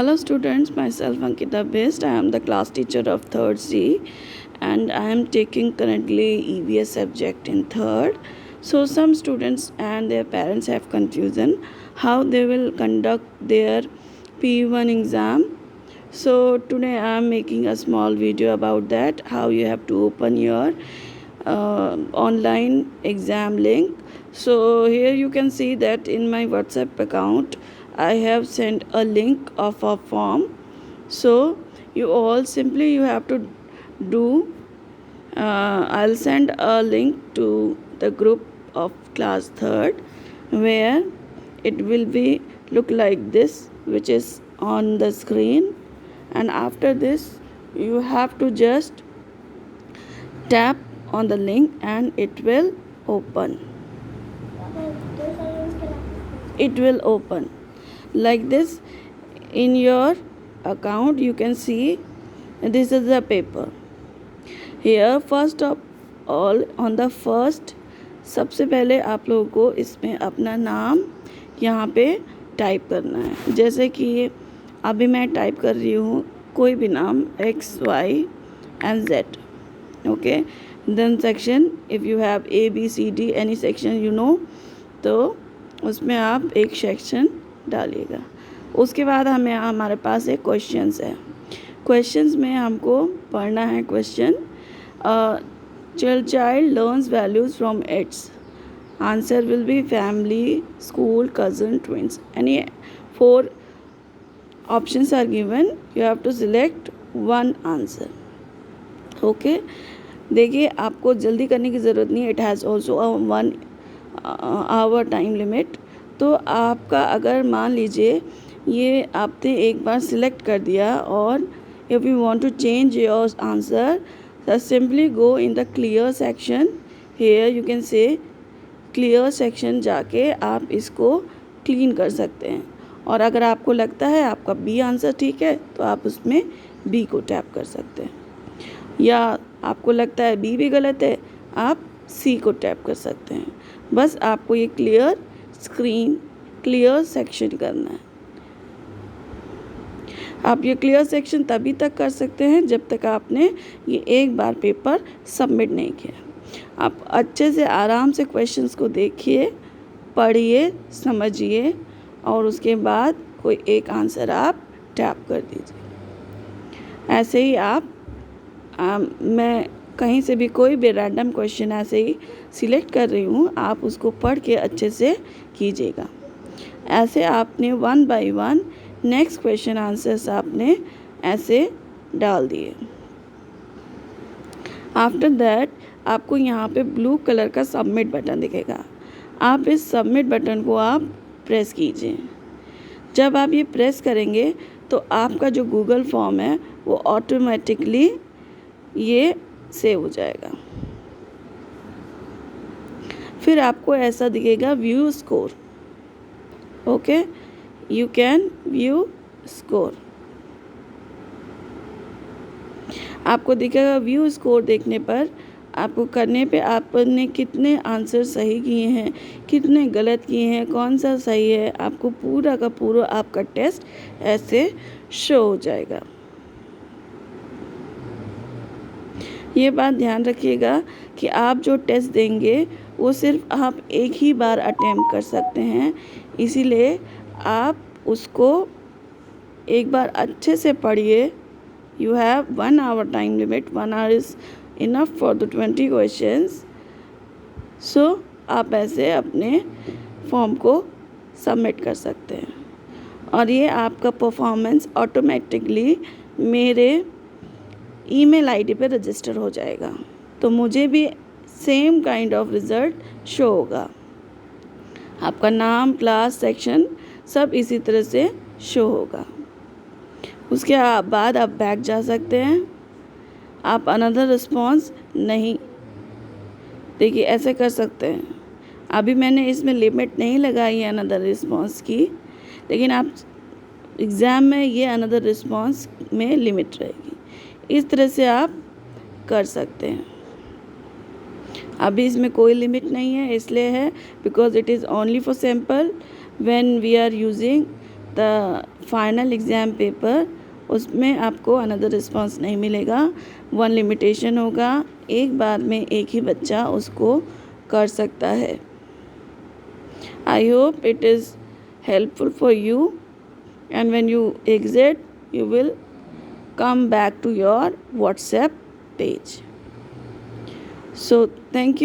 Hello students, myself Ankita Best. I am the class teacher of 3rd C and I am taking currently EVS subject in 3rd. So some students and their parents have confusion how they will conduct their P1 exam. So today I am making a small video about that, how you have to open your online exam link. So here you can see that in my WhatsApp account I have sent a link of a form. So you have to do I'll send a link to the group of class 3rd where it will be look like this, which is on the screen, and after this you have to just tap on the link and it will open. It will open like this. In your account you can see this is the paper. Here first of all on the first, सबसे पहले आप लोगों को इसमें अपना नाम यहाँ पे टाइप करना है. जैसे कि अभी मैं टाइप कर रही हूँ कोई भी नाम X, Y and Z. Okay, then section if you have A, B, C, D any section तो उसमें आप एक सेक्शन डालिएगा. उसके बाद हमारे पास एक क्वेश्चंस है. क्वेश्चंस में हमको पढ़ना है question. child learns values from its. Answer will be family, school, cousin, twins. Any 4 options are given. You have to select one answer. Okay देखिए, आपको जल्दी करने की ज़रूरत नहीं है. It has also 1 hour time limit. तो आपका अगर मान लीजिए ये आपने एक बार सिलेक्ट कर दिया और if you want to change your answer simply go in the clear section. Here you can say clear section जाके आप इसको क्लीन कर सकते हैं. और अगर आपको लगता है आपका बी आंसर ठीक है तो आप उसमें बी को टैप कर सकते हैं, या आपको लगता है बी भी गलत है आप सी को टैप कर सकते हैं. बस आपको ये क्लियर स्क्रीन क्लियर सेक्शन करना है. आप ये क्लियर सेक्शन तभी तक कर सकते हैं जब तक आपने ये एक बार पेपर सबमिट नहीं किया. आप अच्छे से आराम से क्वेश्चंस को देखिए, पढ़िए, समझिए और उसके बाद कोई एक आंसर आप टैप कर दीजिए. ऐसे ही आप मैं कहीं से भी कोई भी रैंडम क्वेश्चन ऐसे ही सिलेक्ट कर रही हूँ, आप उसको पढ़ के अच्छे से कीजिएगा. ऐसे आपने 1 बाय 1 नेक्स्ट क्वेश्चन आंसर्स आपने ऐसे डाल दिए. आफ्टर दैट आपको यहाँ पे ब्लू कलर का सबमिट बटन दिखेगा. आप इस सबमिट बटन को आप प्रेस कीजिए. जब आप ये प्रेस करेंगे तो आपका जो गूगल फॉर्म है वो ऑटोमेटिकली ये सेव हो जाएगा. फिर आपको ऐसा दिखेगा view score. Okay, you can view score. आपको दिखेगा व्यू स्कोर. देखने पर आपको करने पे आपने कितने आंसर सही किए हैं, कितने गलत किए हैं, कौन सा सही है, आपको पूरा का पूरा आपका टेस्ट ऐसे शो हो जाएगा. ये बात ध्यान रखिएगा कि आप जो टेस्ट देंगे वो सिर्फ आप एक ही बार अटेम्प्ट कर सकते हैं. इसीलिए आप उसको एक बार अच्छे से पढ़िए. You have 1 hour time limit. 1 hour is enough for the 20 questions. So आप ऐसे अपने फॉर्म को सबमिट कर सकते हैं और ये आपका परफॉर्मेंस ऑटोमेटिकली मेरे ईमेल आईडी पे रजिस्टर हो जाएगा. तो मुझे भी same kind of result show होगा. आपका नाम, क्लास, सेक्शन सब इसी तरह से शो होगा. उसके बाद आप बैक जा सकते हैं. आप अनदर रिस्पॉन्स नहीं, देखिए ऐसे कर सकते हैं. अभी मैंने इसमें लिमिट नहीं लगाई है अनदर रिस्पॉन्स की, लेकिन आप एग्ज़ाम में ये अनदर रिस्पॉन्स में लिमिट रहेगी. इस तरह से आप कर सकते हैं. अभी इसमें कोई लिमिट नहीं है, इसलिए है because it is only for sample. When we are using the final exam paper, उसमें आपको अनदर रिस्पॉन्स नहीं मिलेगा। 1 लिमिटेशन होगा, एक बार में एक ही बच्चा उसको कर सकता है। I hope it is helpful for you, and when you exit you will come back to your WhatsApp page. So thank you.